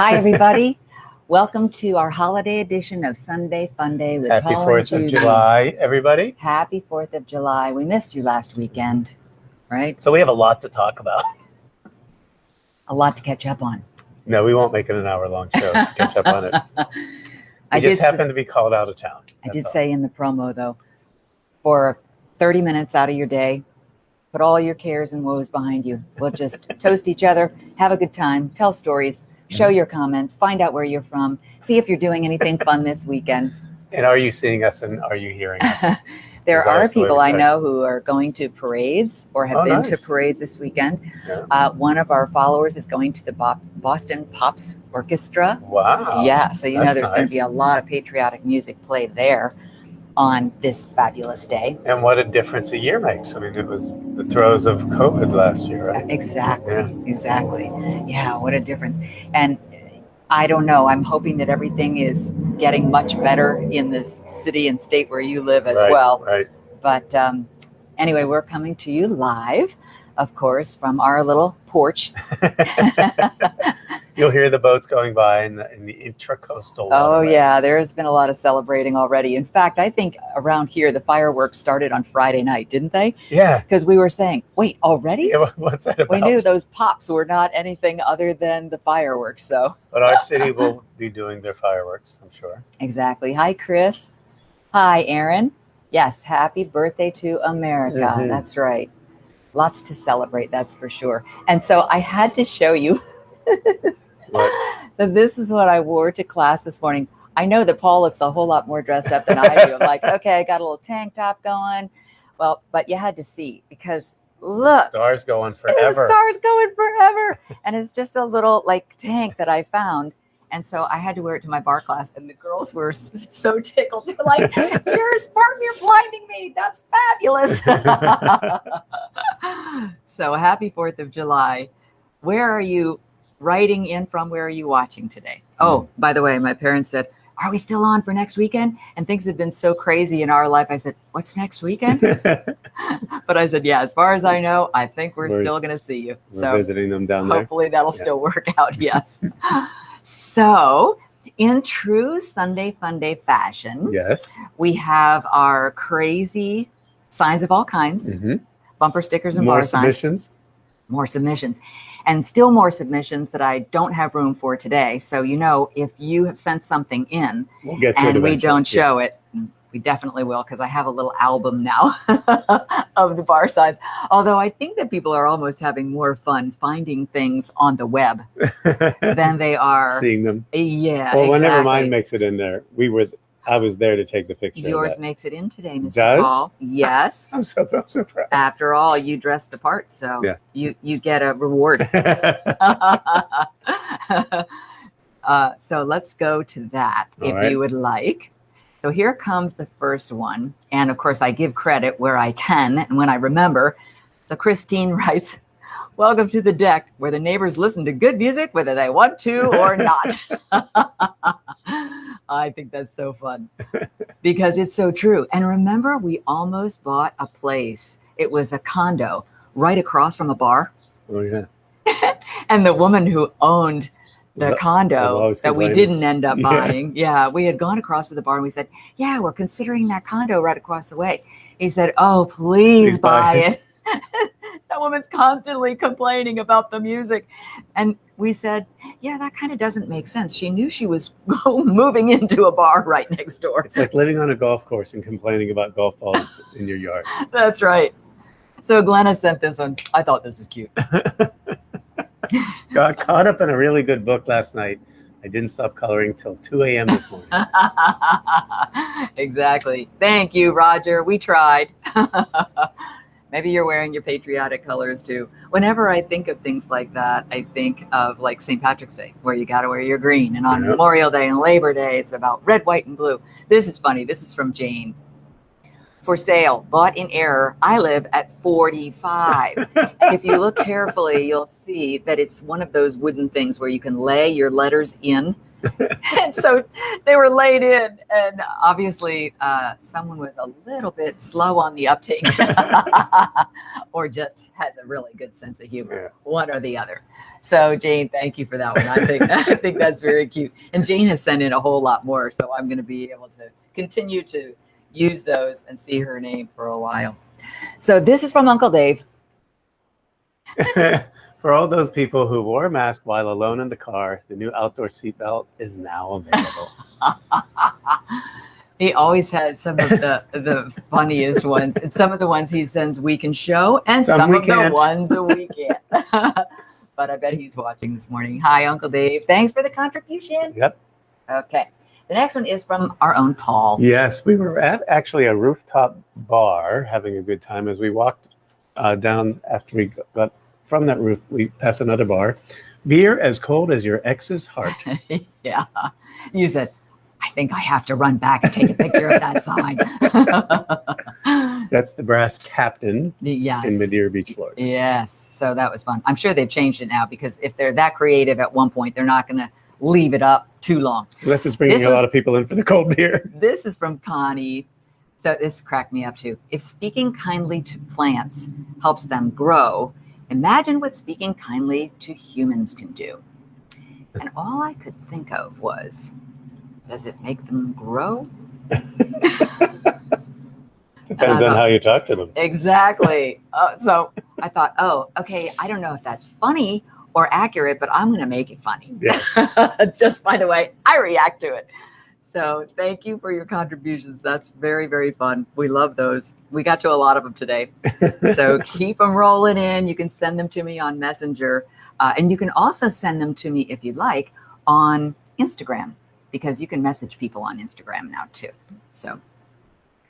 Hi, everybody. Welcome to our holiday edition of Sunday Funday with Happy Paul and 4th of Judy. July, everybody. Happy 4th of July. We missed you last weekend, right? So we have a lot to talk about. A lot to catch up on. No, we won't make it an hour-long show to catch up on it. I just happened to be called out of town. I did say in the promo, though, for 30 minutes out of your day, put all your cares and woes behind you. We'll just toast each other, have a good time, tell stories, show your comments, find out where you're from, see if you're doing anything fun this weekend. And are you seeing us and are you hearing us? There are people I know who are going to parades or have been to parades this weekend. Yeah. One of our followers is going to the Boston Pops Orchestra. Wow. Yeah, so you know there's going to be a lot of patriotic music played there on this fabulous day. And what a difference a year makes. I mean, it was the throes of COVID last year, right? Exactly. Yeah. Exactly. Yeah, what a difference. And I don't know. I'm hoping that everything is getting much better in this city and state where you live as well. Right. But anyway, we're coming to you live, of course, from our little porch. You'll hear the boats going by in the intracoastal waterway. Oh, yeah. There has been a lot of celebrating already. In fact, I think around here, the fireworks started on Friday night, didn't they? Yeah. Because we were saying, wait, already? Yeah, what's that about? We knew those pops were not anything other than the fireworks. So. But our city will be doing their fireworks, I'm sure. Exactly. Hi, Chris. Hi, Aaron. Yes, happy birthday to America. Mm-hmm. That's right. Lots to celebrate, that's for sure. And so I had to show you that this is what I wore to class this morning. I know that Paul looks a whole lot more dressed up than I do. I'm like, okay, I got a little tank top going. Well, but you had to see because look. Stars going forever. The stars going forever. And it's just a little like tank that I found. And so I had to wear it to my bar class, and the girls were so tickled. They're like, "You're a Spartan, you're blinding me. That's fabulous." So happy 4th of July. Where are you writing in from? Where are you watching today? Oh, by the way, my parents said, "Are we still on for next weekend?" And things have been so crazy in our life. I said, "What's next weekend?" But I said, "Yeah, as far as I know, I think we're still going to see you." We're visiting them down there. Hopefully that'll still work out. Yes. So, in true Sunday Funday fashion, yes, we have our crazy signs of all kinds, bumper stickers and bar signs. More submissions, and still more submissions that I don't have room for today. So, you know, if you have sent something in we'll get to and we don't show it, we definitely will, because I have a little album now of the bar signs. Although I think that people are almost having more fun finding things on the web than they are seeing them. Yeah. Well, whenever mine makes it in there, I was there to take the picture. Yours makes it in today, Mr. Paul. Yes. I'm so proud. After all, you dress the part, so you get a reward. So let's go to that if you would like. So here comes the first one. And of course, I give credit where I can and when I remember. So Christine writes, "Welcome to the deck where the neighbors listen to good music, whether they want to or not." I think that's so fun because it's so true. And remember, we almost bought a place. It was a condo right across from a bar. Oh, yeah. And the woman who owned the condo that we didn't end up buying. Yeah, we had gone across to the bar and we said, "Yeah, we're considering that condo right across the way." He said, "Oh, please buy it." That woman's constantly complaining about the music. And we said, "Yeah, that kind of doesn't make sense." She knew she was moving into a bar right next door. It's like living on a golf course and complaining about golf balls in your yard. That's right. So Glenna sent this one. I thought this was cute. Got caught up in a really good book last night. I didn't stop coloring till 2 a.m. this morning. Exactly. Thank you, Roger. We tried. Maybe you're wearing your patriotic colors too. Whenever I think of things like that, I think of like St. Patrick's Day, where you got to wear your green. And on Memorial Day and Labor Day, it's about red, white, and blue. This is funny. This is from Jane. "For sale, bought in error. I live at 45. If you look carefully, you'll see that it's one of those wooden things where you can lay your letters in And so they were laid in, and obviously someone was a little bit slow on the uptake or just has a really good sense of humor, one or the other. So Jane, thank you for that one. I think that's very cute. And Jane has sent in a whole lot more, so I'm going to be able to continue to use those and see her name for a while. So this is from Uncle Dave. For all those people who wore a mask while alone in the car, the new outdoor seatbelt is now available. He always has some of the funniest ones. And some of the ones he sends we can show, and some of the ones we can't. But I bet he's watching this morning. Hi, Uncle Dave. Thanks for the contribution. Yep. Okay. The next one is from our own Paul. Yes, we were at actually a rooftop bar having a good time. As we walked down after we got from that roof, we passed another bar. Beer as cold as your ex's heart. Yeah. You said, I think I have to run back and take a picture of that sign. That's the Brass Captain in Madeira Beach, Florida. Yes. So that was fun. I'm sure they've changed it now, because if they're that creative at one point, they're not going to leave it up too long. Unless it's bringing a lot of people in for the cold beer. This is from Connie. So this cracked me up too. If speaking kindly to plants helps them grow, imagine what speaking kindly to humans can do. And all I could think of was, does it make them grow? Depends on how you talk to them. Exactly. So I thought, oh, okay, I don't know if that's funny or accurate, but I'm going to make it funny. Yes. Just by the way I react to it. So thank you for your contributions. That's very, very fun. We love those. We got to a lot of them today. So keep them rolling in. You can send them to me on Messenger. And you can also send them to me, if you'd like, on Instagram, because you can message people on Instagram now too. So,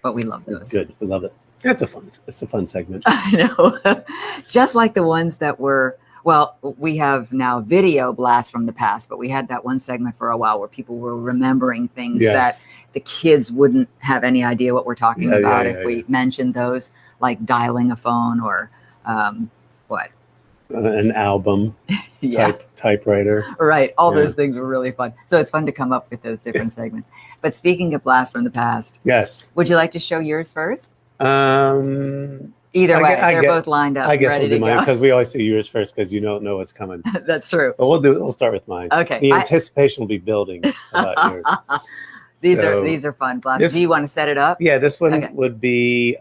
but we love those. Good. We love it. It's a fun segment. I know. Just like the ones that were, well, we have now video blasts from the past, but we had that one segment for a while where people were remembering things that the kids wouldn't have any idea what we're talking about if we mentioned those, like dialing a phone or what? An album, typewriter. Right. All those things were really fun. So it's fun to come up with those different segments. But speaking of blasts from the past, yes. Would you like to show yours first? Either way, they're both lined up. I guess we'll do mine, because we always see yours first, because you don't know what's coming. That's true. But we'll start with mine. Okay. The anticipation will be building about yours. These are fun blasts. Do you want to set it up? Yeah, this one would be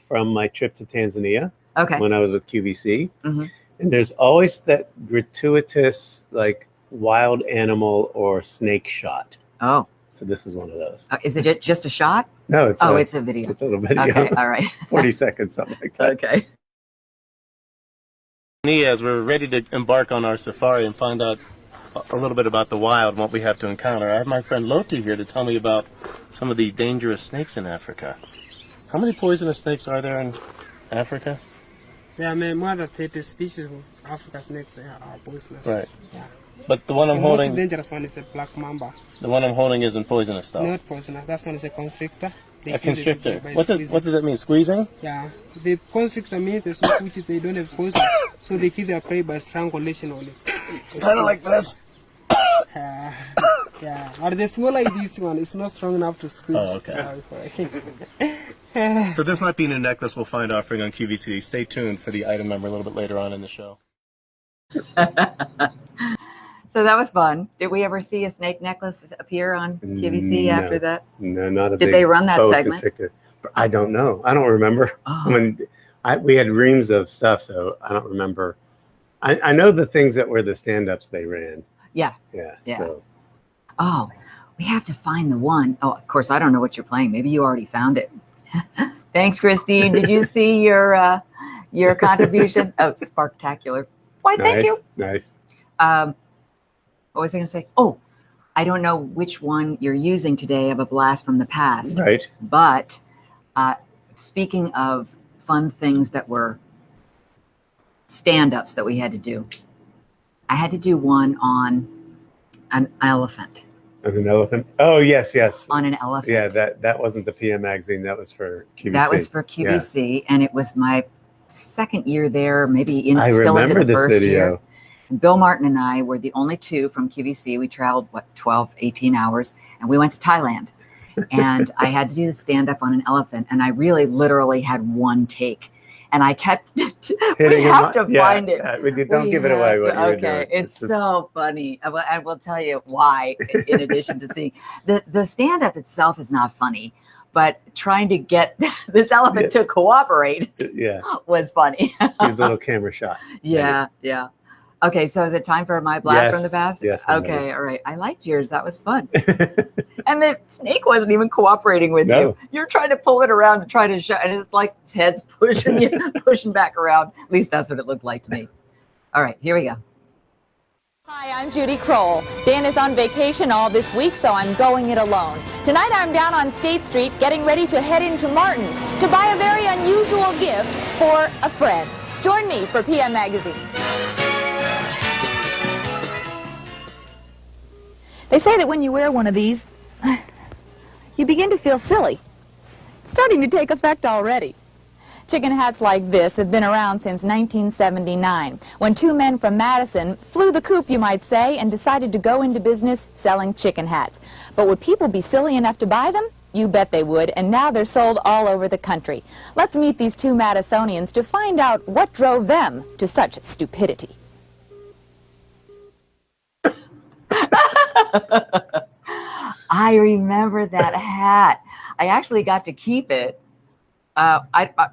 from my trip to Tanzania. Okay. When I was with QVC. Mm-hmm. And there's always that gratuitous, like, wild animal or snake shot. Oh. So this is one of those. Is it just a shot? No, it's it's a video. It's a little video. Okay, all right. 40 seconds, something like that. Okay. As we're ready to embark on our safari and find out a little bit about the wild and what we have to encounter, I have my friend Loti here to tell me about some of the dangerous snakes in Africa. How many poisonous snakes are there in Africa? There are more than 30 species of African snakes are poisonous. Right. Yeah. But the one I'm holding... The most dangerous one is a black mamba. The one I'm holding isn't poisonous, though. Not poisonous. That one is a constrictor. A constrictor. What does that mean? Squeezing? Yeah. The constrictor means there's no which they don't have poison. So they kill their prey by strangulation only. Kind of like this. Yeah. But the small like this one is not strong enough to squeeze. Oh, okay. So this might be a new necklace we'll find offering on QVC. Stay tuned for the item number a little bit later on in the show. So that was fun. Did we ever see a snake necklace appear on QVC after that? No, not a Did they run that segment? Constrictor. I don't know. I don't remember. Oh. I mean, we had reams of stuff, so I don't remember. I know the things that were the stand-ups they ran. Yeah. So. Oh, we have to find the one. Oh, of course, I don't know what you're playing. Maybe you already found it. Thanks, Christine. Did you see your contribution? Oh, sparktacular. Why, thank you. Nice. What was I going to say? Oh, I don't know which one you're using today of a blast from the past. Right. But speaking of fun things that were stand-ups that we had to do, I had to do one on an elephant. On an elephant? Oh, yes. On an elephant. Yeah, that wasn't the PM magazine. That was for QVC. That was for QVC, and it was my second year there, maybe I still into remember the this first video. year. And Bill Martin and I were the only two from QVC. We traveled, 12, 18 hours, and we went to Thailand. And I had to do the stand-up on an elephant, and I really literally had one take. And I kept, we have to find it. Don't give it away what you were doing. Okay, it's so funny. I will tell you why, in addition to seeing. The stand-up itself is not funny, but trying to get this elephant to cooperate was funny. He's a little camera shot. Yeah. Okay, so is it time for my blast from the past? Yes. Okay, all right. I liked yours. That was fun. And the snake wasn't even cooperating with you. You're trying to pull it around to try to shut, and it's like its head's pushing you, pushing back around. At least that's what it looked like to me. All right, here we go. Hi, I'm Judy Kroll. Dan is on vacation all this week, so I'm going it alone. Tonight I'm down on State Street getting ready to head into Martin's to buy a very unusual gift for a friend. Join me for PM Magazine. They say that when you wear one of these, you begin to feel silly. It's starting to take effect already. Chicken hats like this have been around since 1979, when two men from Madison flew the coop, you might say, and decided to go into business selling chicken hats. But would people be silly enough to buy them? You bet they would, and now they're sold all over the country. Let's meet these two Madisonians to find out what drove them to such stupidity. I remember that hat. I actually got to keep it.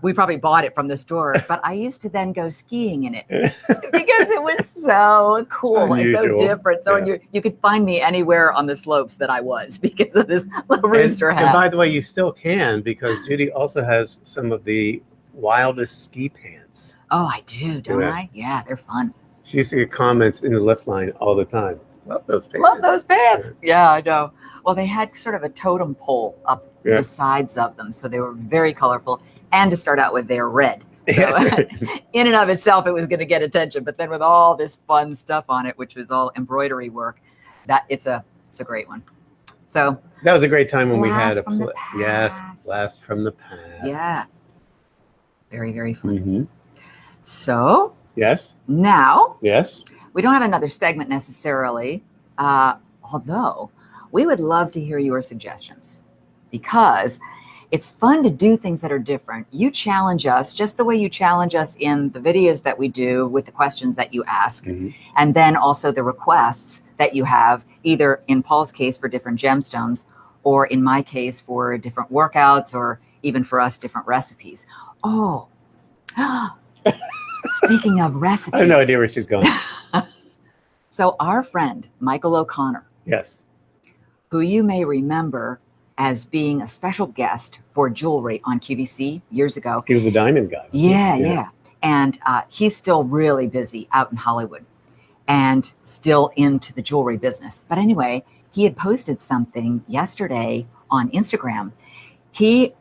We probably bought it from the store, but I used to then go skiing in it because it was so cool and so different. So you could find me anywhere on the slopes that I was because of this little rooster hat. And by the way, you still can, because Judy also has some of the wildest ski pants. Oh, I do, don't I? Yeah, they're fun. She used to get comments in the lift line all the time. Love those pants. Love those pants. Yeah, I know. Well, they had sort of a totem pole up the sides of them, so they were very colorful. And to start out with, they're red. So in and of itself, it was going to get attention. But then with all this fun stuff on it, which was all embroidery work, that it's a great one. So that was a great time when we had a blast from the past. Yeah, very, very fun. Mm-hmm. So now we don't have another segment necessarily, although we would love to hear your suggestions, because it's fun to do things that are different. You challenge us just the way you challenge us in the videos that we do with the questions that you ask, and then also the requests that you have, either in Paul's case for different gemstones, or in my case for different workouts, or even for us, different recipes. Oh, speaking of recipes. I have no idea where she's going. So our friend, Michael O'Connor. Yes. Who you may remember as being a special guest for jewelry on QVC years ago. He was the diamond guy. Yeah. And he's still really busy out in Hollywood and still into the jewelry business. But anyway, he had posted something yesterday on Instagram. He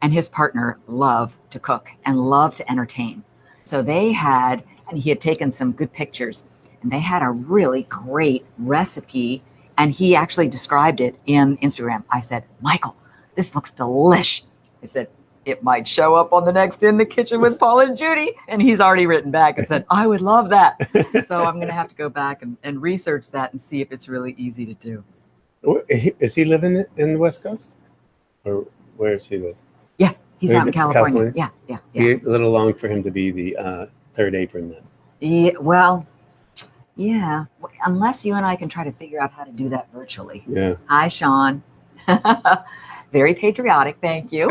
and his partner love to cook and love to entertain. So they had, and he had taken some good pictures, and they had a really great recipe. And he actually described it in Instagram. I said, Michael, this looks delish. I said, it might show up on the next In the Kitchen with Paul and Judy. And he's already written back and said, I would love that. So I'm going to have to go back and research that and see if it's really easy to do. Is he living in the West Coast? Or where does he live? Yeah, he's out in California. Yeah. Be a little long for him to be the third apron then. Yeah, well, yeah, unless you and I can try to figure out how to do that virtually. Yeah. Hi, Sean. Very patriotic, thank you.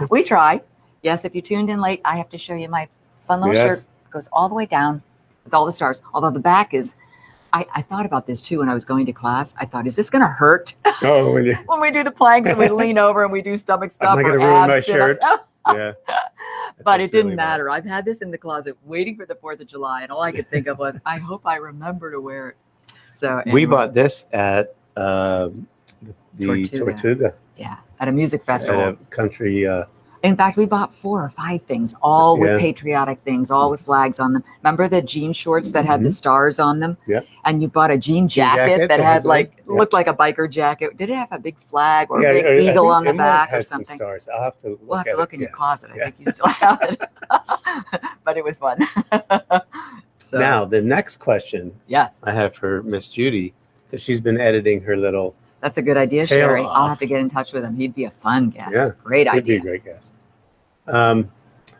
We try. Yes, if you tuned in late, I have to show you my fun little shirt. It goes all the way down with all the stars. Although the back is, I thought about this too when I was going to class. I thought, is this going to hurt? Oh, when we do the planks and we lean over and we do stomach stuff. Am I going to ruin my shirt? Yeah. But it didn't matter. I've had this in the closet waiting for the 4th of July, and all I could think of was, I hope I remember to wear it. So anyway. We bought this at the Tortuga. Yeah, at a music festival. At a country. In fact, we bought 4 or 5 things, all with patriotic things, all with flags on them. Remember the jean shorts that had the stars on them? Yeah. And you bought a jean jacket that had looked like a biker jacket. Did it have a big flag or a big eagle on the back or something? Some stars. I'll have to look in your closet. I think you still have it. But it was fun. So, now, the next question yes, I have for Miss Judy, because she's been editing her little. that's a good idea, Tail Sherry. I'll off. have to get in touch with him. He'd be a fun guest. Yeah, Great he'd be idea. a great guest.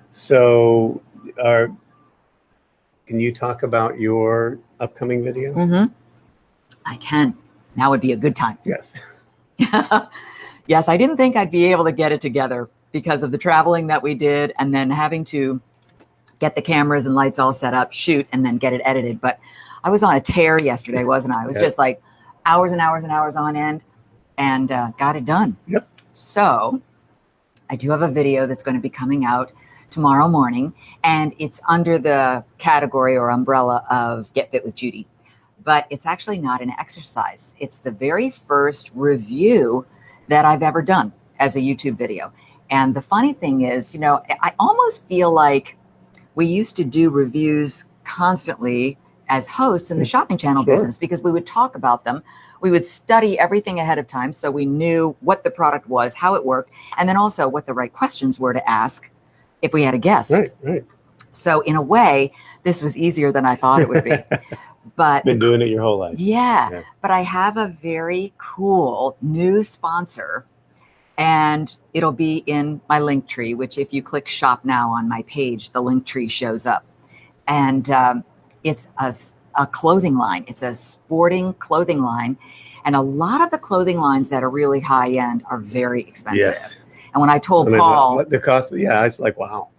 So, can you talk about your upcoming video? Mm-hmm. I can. Now would be a good time. Yes. Yes, I didn't think I'd be able to get it together because of the traveling that we did and then having to get the cameras and lights all set up, shoot, and then get it edited. But I was on a tear yesterday, wasn't I? It was just like hours and hours and hours on end, and got it done. Yep. So I do have a video that's going to be coming out tomorrow morning, and it's under the category or umbrella of Get Fit with Judy. But it's actually not an exercise. It's the very first review that I've ever done as a YouTube video. And the funny thing is, you know, I almost feel like we used to do reviews constantly as hosts in the shopping channel business, because we would talk about them. We would study everything ahead of time so we knew what the product was, how it worked, and then also what the right questions were to ask if we had a guest. Right. So in a way, this was easier than I thought it would be. But Been doing it your whole life. yeah, but I have a very cool new sponsor, and it'll be in my link tree, which if you click shop now on my page, the link tree shows up. And it's a clothing line. It's a sporting clothing line. And a lot of the clothing lines that are really high end are very expensive. Yes. And when I told Paul, what the cost, I was like, wow.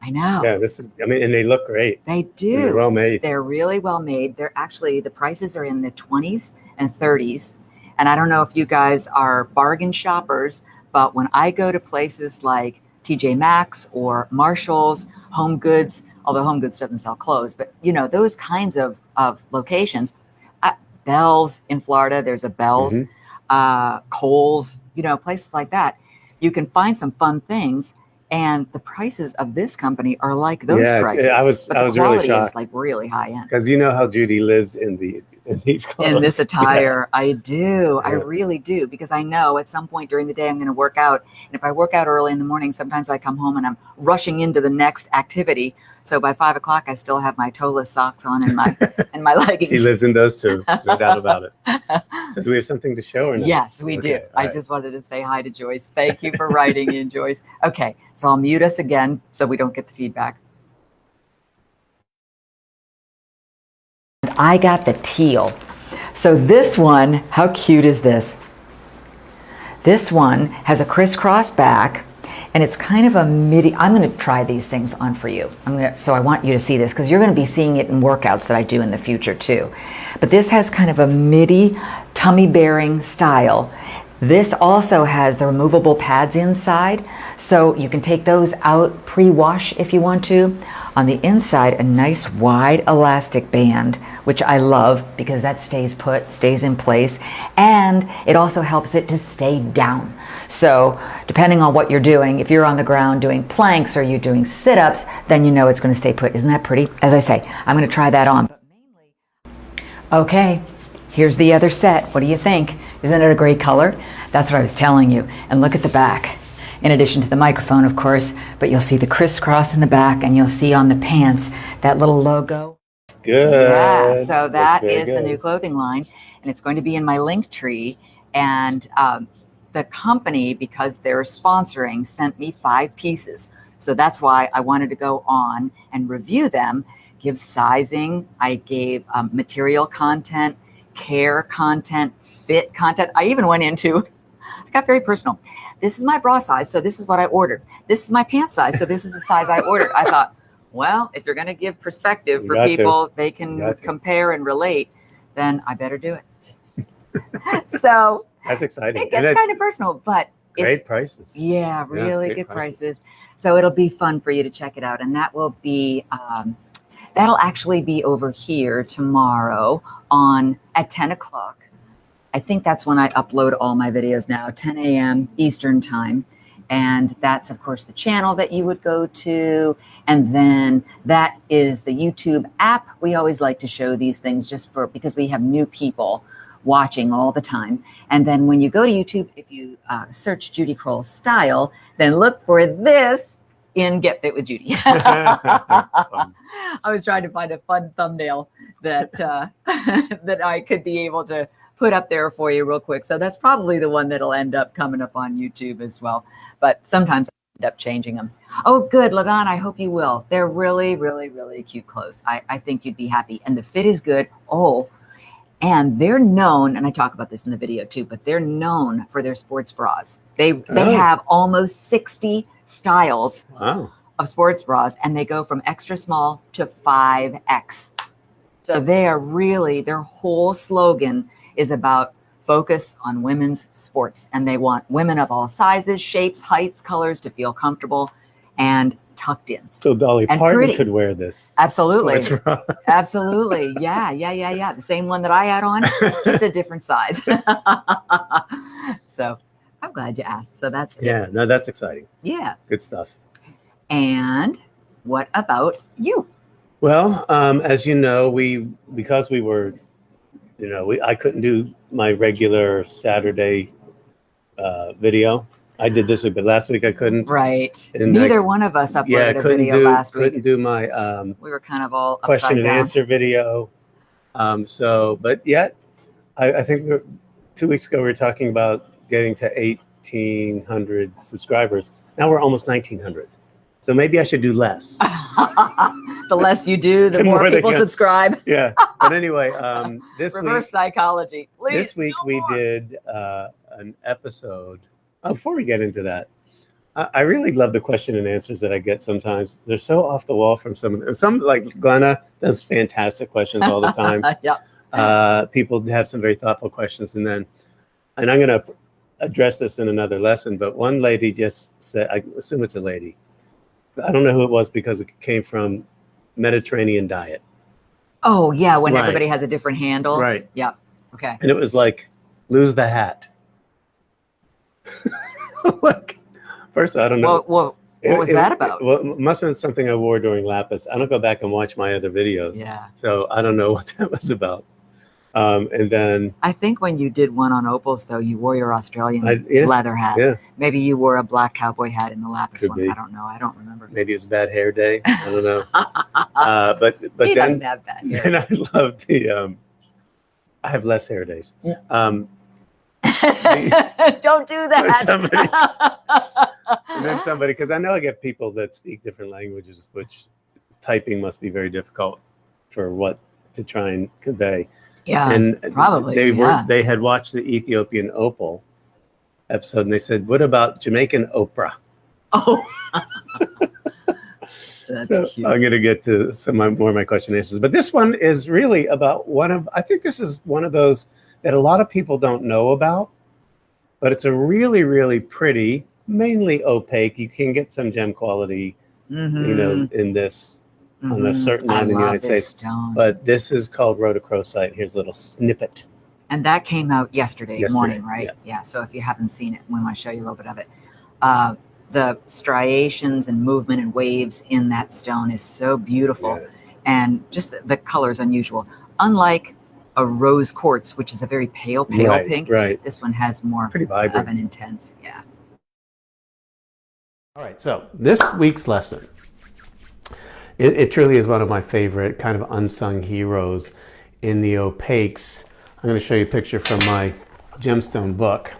I know. Yeah, and they look great. They do. They're well made. They're really well made. They're actually, the prices are in the 20s and 30s. And I don't know if you guys are bargain shoppers, but when I go to places like TJ Maxx or Marshall's, Home Goods, although Home Goods doesn't sell clothes, but you know, those kinds of locations, Bell's in Florida, there's a Bell's, Kohl's, you know, places like that. You can find some fun things. And the prices of this company are like those prices. I was really shocked. Is like really high end. Because you know how Judy lives in these clothes. In this attire, I do. I really do, because I know at some point during the day I'm going to work out. And if I work out early in the morning, sometimes I come home and I'm rushing into the next activity. So by 5 o'clock, I still have my toeless socks on and my leggings. She lives in those too, no doubt about it. So do we have something to show or not? Yes, we do. I just wanted to say hi to Joyce. Thank you for writing in, Joyce. Okay, so I'll mute us again so we don't get the feedback. I got the teal. So this one, how cute is this? This one has a crisscross back, and it's kind of a midi. I'm going to try these things on for you. So I want you to see this, because you're going to be seeing it in workouts that I do in the future too. But this has kind of a midi tummy bearing style. This also has the removable pads inside, so you can take those out pre-wash if you want to. On the inside, a nice wide elastic band, which I love because that stays put, stays in place, and it also helps it to stay down. So depending on what you're doing, if you're on the ground doing planks or you're doing sit-ups, then you know it's going to stay put. Isn't that pretty? As I say, I'm going to try that on. Okay, here's the other set. What do you think? Isn't it a great color? That's what I was telling you. And look at the back. In addition to the microphone, of course, but you'll see the crisscross in the back, and you'll see on the pants that little logo. Good. Yeah, so that is the new clothing line, and it's going to be in my link tree. And the company, because they're sponsoring, sent me 5 pieces. So that's why I wanted to go on and review them, give sizing. I gave material content, care content, fit content. I even went into, I got very personal. This is my bra size, so this is what I ordered. This is my pant size, so this is the size I ordered. I thought, well, if you're going to give perspective for people, they can compare and relate, then I better do it. So that's exciting. It gets kind of personal, but great prices. Yeah, really good prices. So it'll be fun for you to check it out, and that will be that'll actually be over here tomorrow at 10 o'clock. I think that's when I upload all my videos now, 10 a.m. Eastern time. And that's, of course, the channel that you would go to. And then that is the YouTube app. We always like to show these things because we have new people watching all the time. And then when you go to YouTube, if you search Judy Kroll Style, then look for this. in Get Fit with Judy. I was trying to find a fun thumbnail that that I could be able to put up there for you real quick. So that's probably the one that'll end up coming up on YouTube as well. But sometimes I end up changing them. Oh, good, Lagan. I hope you will. They're really, really, really cute clothes. I think you'd be happy. And the fit is good. Oh, and they're known, and I talk about this in the video too, but they're known for their sports bras. They have almost 60 styles of sports bras, and they go from extra small to 5X. So they are really, their whole slogan is about focus on women's sports, and they want women of all sizes, shapes, heights, colors to feel comfortable and tucked in. So Dolly Parton could wear this. Absolutely. Absolutely. Yeah. The same one that I had on, just a different size. So I'm glad you asked. So that's good. Yeah, no, that's exciting. Yeah. Good stuff. And what about you? Well, as you know, because we were, I couldn't do my regular Saturday video. I did this week, but last week I couldn't. Right. And neither one of us uploaded a video last week. Couldn't do my we were kind of all question and down. answer video. But yet, I think 2 weeks ago we were talking about getting to 1,800 subscribers. Now we're almost 1,900. So maybe I should do less. The less you do, the more people subscribe. Yeah. But anyway, this reverse week, psychology. Please, this week we did an episode. Before we get into that, I really love the question and answers that I get sometimes. They're so off the wall from some like Glenna does fantastic questions all the time. Yeah. People have some very thoughtful questions, and I'm going to address this in another lesson. But one lady just said, I assume it's a lady. I don't know who it was because it came from Mediterranean diet. Oh yeah, when everybody has a different handle. Right. Yeah. Okay. And it was like, lose the hat. Like, first, I don't know. What was that about? Well, it must have been something I wore during Lapis. I don't go back and watch my other videos. Yeah. So I don't know what that was about. And then I think when you did one on Opals, though, you wore your Australian leather hat. Yeah. Maybe you wore a black cowboy hat in the Lapis Could one. be. I don't know. I don't remember. Maybe it's a bad hair day. I don't know. But he then doesn't have bad hair. and I love the. I have less hair days. Yeah. Don't do that. And then somebody, because I know I get people that speak different languages, which typing must be very difficult for what to try and convey. Yeah, and probably. They had watched the Ethiopian Opal episode, and they said, "What about Jamaican Oprah?" Oh, that's cute. I'm going to get to some more of my question and answers, but this one is really about I think this is one of those that a lot of people don't know about, but it's a really, really pretty, mainly opaque. You can get some gem quality, in this on a certain line in the United States. Stone. But this is called Rhodochrosite. Here's a little snippet. And that came out yesterday morning, right? Yeah. So if you haven't seen it, we want to show you a little bit of it. The striations and movement and waves in that stone is so beautiful. Yeah. And just the color is unusual. Unlike a rose quartz, which is a very pale pink. Right. This one has more Pretty vibrant. of an intense. Yeah. All right. So this week's lesson, it truly is one of my favorite kind of unsung heroes in the opaques. I'm going to show you a picture from my gemstone book.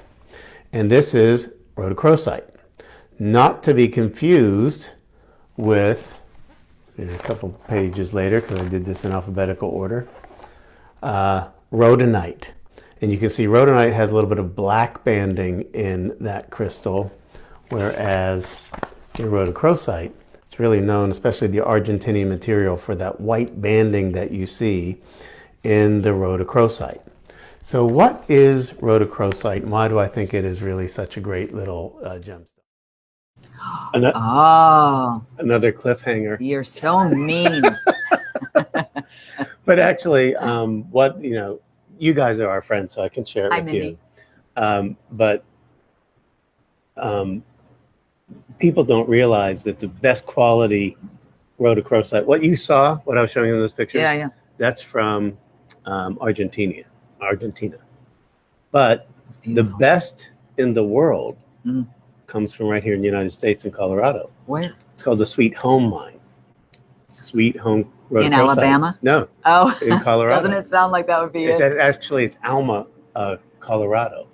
And this is Rhodochrosite. Not to be confused with, a couple pages later, because I did this in alphabetical order, rhodonite. And you can see rhodonite has a little bit of black banding in that crystal, whereas in rhodochrosite, it's really known, especially the Argentinian material, for that white banding that you see in the rhodochrosite. So what is rhodochrosite, and why do I think it is really such a great little gemstone? Another cliffhanger. You're so mean. But actually, you guys are our friends, so I can share it with you. But people don't realize that the best quality rhodochrosite, what you saw, what I was showing you in those pictures, that's from Argentina. But the best in the world comes from right here in the United States in Colorado. Where? It's called the Sweet Home Mine. Sweet Home Rhodochrosite. In Alabama? No, Oh, in Colorado. Doesn't it sound like that would be It's it? actually it's Alma, Colorado,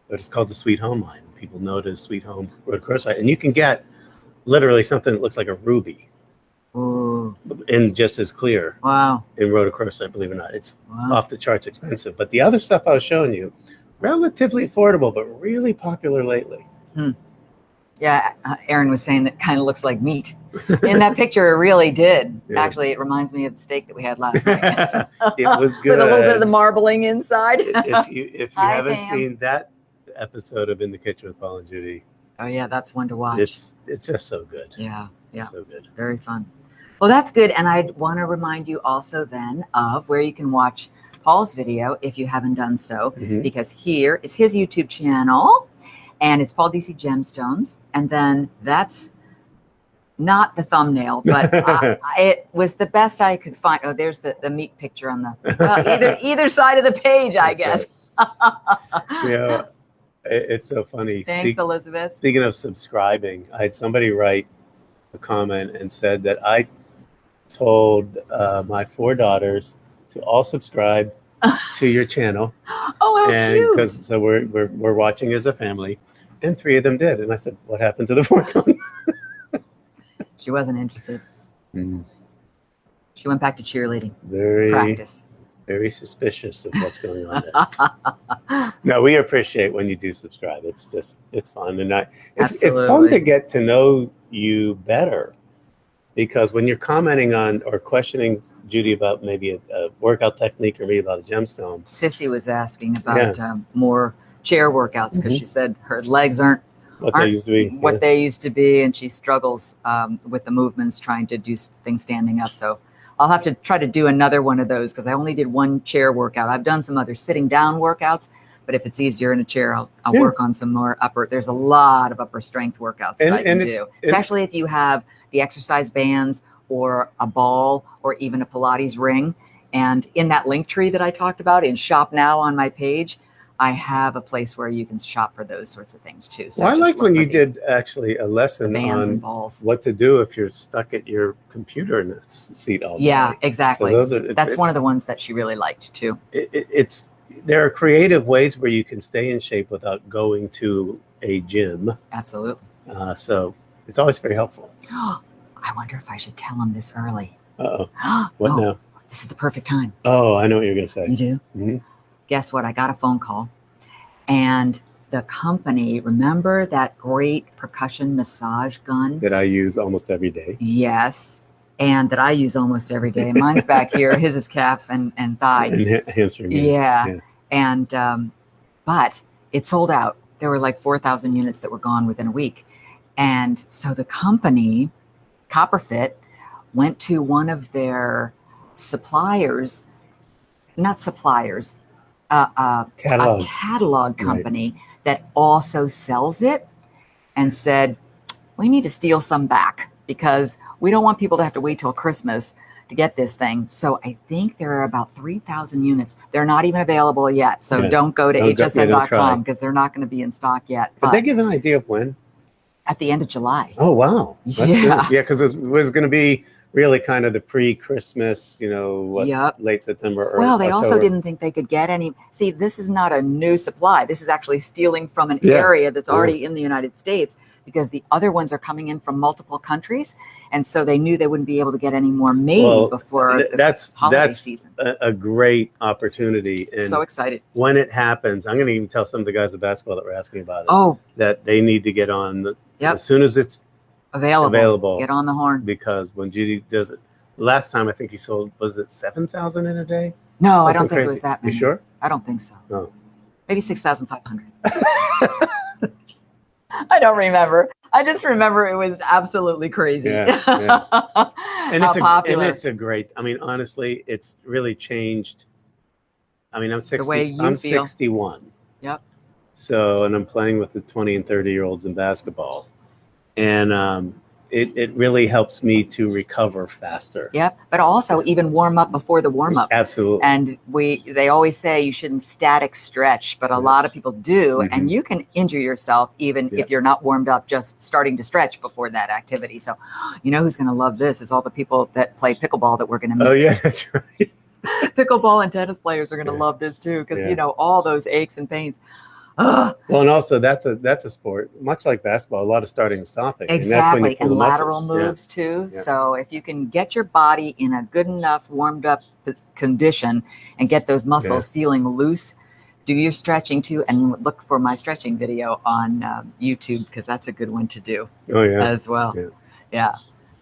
but it's called the Sweet Home Mine. People know it as Sweet Home Rhodochrosite, and you can get literally something that looks like a ruby, Ooh, and just as clear wow. in rhodochrosite. Believe it or not, it's Wow. off the charts expensive. But the other stuff I was showing you, relatively affordable, but really popular lately. Yeah, Aaron was saying that kind of looks like meat. In that picture, it really did. Yeah. Actually, it reminds me of the steak that we had last night. It was good. With a little bit of the marbling inside. If you Hi, haven't Pam. seen that episode of In the Kitchen with Paul and Judy, Oh yeah, that's one to watch. it's just so good. Yeah, yeah, So good. very fun. Well, that's good. And I want to remind you also then of where you can watch Paul's video if you haven't done so, Mhm. because here is his YouTube channel, and it's Paul DC Gemstones, and then that's not the thumbnail, but it was the best I could find. Oh, there's the meat picture on the either side of the page, I guess. Yeah, it's so funny. Thanks, Elizabeth. Speaking of subscribing, I had somebody write a comment and said that I told my 4 daughters to all subscribe to your channel, Oh, how and cute! because so we're watching as a family, and 3 of them did. And I said, "What happened to the 4th one?" She wasn't interested. Mm, She went back to cheerleading very, practice. very suspicious of what's going on there. No, we appreciate when you do subscribe. It's fun, and it's fun Absolutely. to get to know you better, because when you're commenting on or questioning Judy about maybe a workout technique or maybe about a gemstone. Sissy was asking about more chair workouts because she said her legs aren't They used to be. what they used to be, and she struggles with the movements trying to do things standing up. So I'll have to try to do another one of those because I only did one chair workout. I've done some other sitting down workouts, but if it's easier in a chair, I'll work on some more upper. There's a lot of upper strength workouts that I can do, especially if you have the exercise bands or a ball or even a Pilates ring. And in that link tree that I talked about in Shop Now on my page, I have a place where you can shop for those sorts of things too. So well, I just liked look when for you the did actually a lesson bands and on balls. what to do if you're stuck at your computer in the seat all day. Yeah, exactly. So that's one of the ones that she really liked too. There are creative ways where you can stay in shape without going to a gym. Absolutely. So it's always very helpful. I wonder if I should tell him this early. Uh-oh. What now? This is the perfect time. Oh, I know what you're going to say. You do? Mhm. Guess what? I got a phone call, and the company, remember that great percussion massage gun? That I use almost every day. Yes. And that I use almost every day. Mine's back here. His is calf and thigh. And hamstring. Yeah. And, but it sold out. There were like 4,000 units that were gone within a week. And so the company, Copperfit, went to one of their suppliers, not suppliers, a catalog company that also sells it, and said, we need to steal some back because we don't want people to have to wait till Christmas to get this thing. So I think there are about 3,000 units. They're not even available yet. So don't go to hsn.com because they're not going to be in stock yet. Did they give an idea of when? At the end of July. Oh, wow. That's Yeah. good. Yeah, because it was going to be really kind of the pre-Christmas, late September or well, they also October. didn't think they could get any. See, this is not a new supply. This is actually stealing from an area that's already in the United States, because the other ones are coming in from multiple countries. And so they knew they wouldn't be able to get any more made before the holiday season. A great opportunity. And so excited. When it happens, I'm going to even tell some of the guys at basketball that were asking about it, that they need to get on as soon as it's available. Get on the horn. Because when Judy does it, last time I think you sold, was it 7,000 in a day? No, Something I don't think crazy. it was that many. You sure? I don't think so. No. Maybe 6,500. I don't remember. I just remember it was absolutely crazy. Yeah. And it's a great, I mean, honestly, it's really changed. I mean, I'm 61. Yep. So, and I'm playing with the 20 and 30-year-olds in basketball. And it really helps me to recover faster. Yep. But also even warm up before the warm up. Absolutely. And they always say you shouldn't static stretch, but a lot of people do. And you can injure yourself even if you're not warmed up, just starting to stretch before that activity. So, you know, who's going to love this is all the people that play pickleball that we're going to meet. Oh yeah, that's right. Pickleball and tennis players are going to love this too, because you know, all those aches and pains. Well, and also that's a sport, much like basketball, a lot of starting and stopping. Exactly, and lateral muscles. moves too. So if you can get your body in a good enough warmed up condition and get those muscles feeling loose, do your stretching too, and look for my stretching video on YouTube, because that's a good one to do as well. Yeah.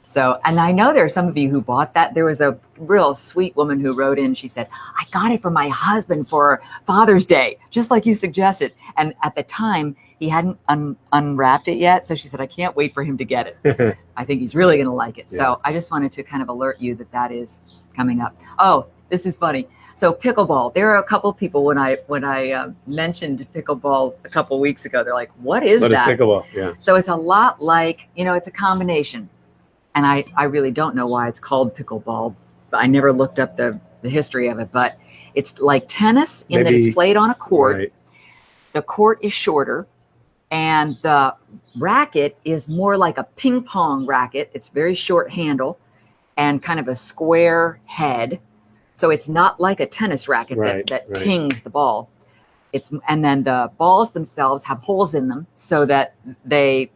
So, and I know there are some of you who bought that. There was a real sweet woman who wrote in. She said, I got it for my husband for Father's Day, just like you suggested. And at the time, he hadn't unwrapped it yet. So she said, I can't wait for him to get it. I think he's really going to like it. So I just wanted to kind of alert you that that is coming up. Oh, this is funny. So pickleball, there are a couple of people when I mentioned pickleball a couple of weeks ago, they're like, what is that? What is pickleball? Yeah. So it's a lot like, you know, it's a combination. And I really don't know why it's called pickleball. I never looked up the history of it, but it's like tennis in that it's played on a court. Right. The court is shorter, and the racket is more like a ping pong racket. It's very short handle and kind of a square head. So it's not like a tennis racket that pings the ball. And then the balls themselves have holes in them so that the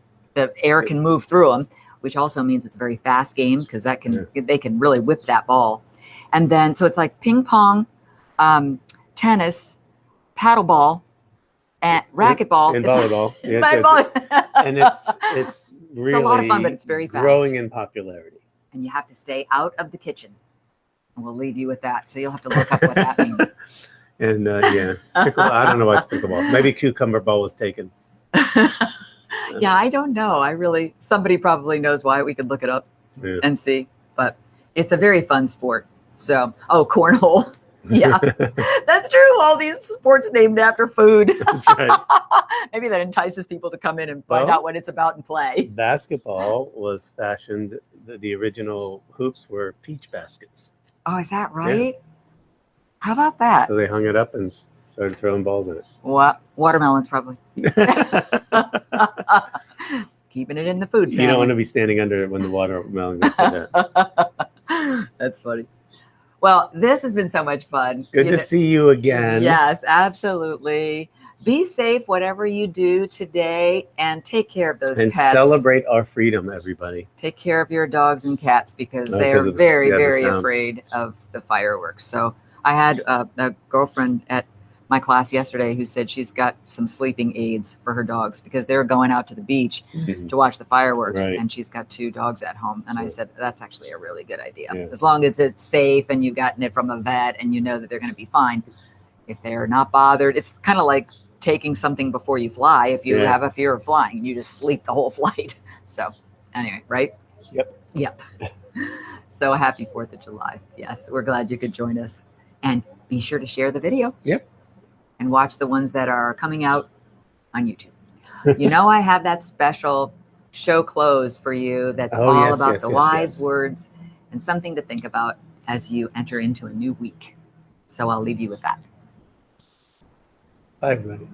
air can move through them, which also means it's a very fast game, because that can they can really whip that ball. And then so it's like ping pong, tennis, paddleball, and racquetball, and volleyball. And it's really a lot of fun, but it's very fast. Growing in popularity. And you have to stay out of the kitchen. And we'll leave you with that. So you'll have to look up what that means. And pickleball, I don't know what's pickleball. Maybe cucumber ball was taken. Yeah, I don't know. Somebody probably knows why. We could look it up and see. But it's a very fun sport. So, cornhole. Yeah, that's true. All these sports named after food. That's right. Maybe that entices people to come in and find out what it's about and play. Basketball was fashioned, the original hoops were peach baskets. Oh, is that right? Yeah. How about that? So they hung it up and started throwing balls in it. What? Watermelons, probably. Keeping it in the food family. You don't want to be standing under it when the watermelon goes to that. That's funny. Well, this has been so much fun. Good to see you again. Yes, absolutely. Be safe, whatever you do today, and take care of those pets. And celebrate our freedom, everybody. Take care of your dogs and cats, because they are very, very afraid of the fireworks. So I had a girlfriend at my class yesterday who said she's got some sleeping aids for her dogs, because they're going out to the beach to watch the fireworks, and she's got 2 dogs at home. And I said, that's actually a really good idea. As long as it's safe and you've gotten it from a vet and you know that they're going to be fine. If they're not bothered, it's kind of like taking something before you fly. If you have a fear of flying, you just sleep the whole flight. So anyway, right? Yep. So happy 4th of July. Yes, we're glad you could join us. And be sure to share the video. And watch the ones that are coming out on YouTube. You know, I have that special show close for you that's all about the wise words and something to think about as you enter into a new week. So I'll leave you with that. Bye, everybody.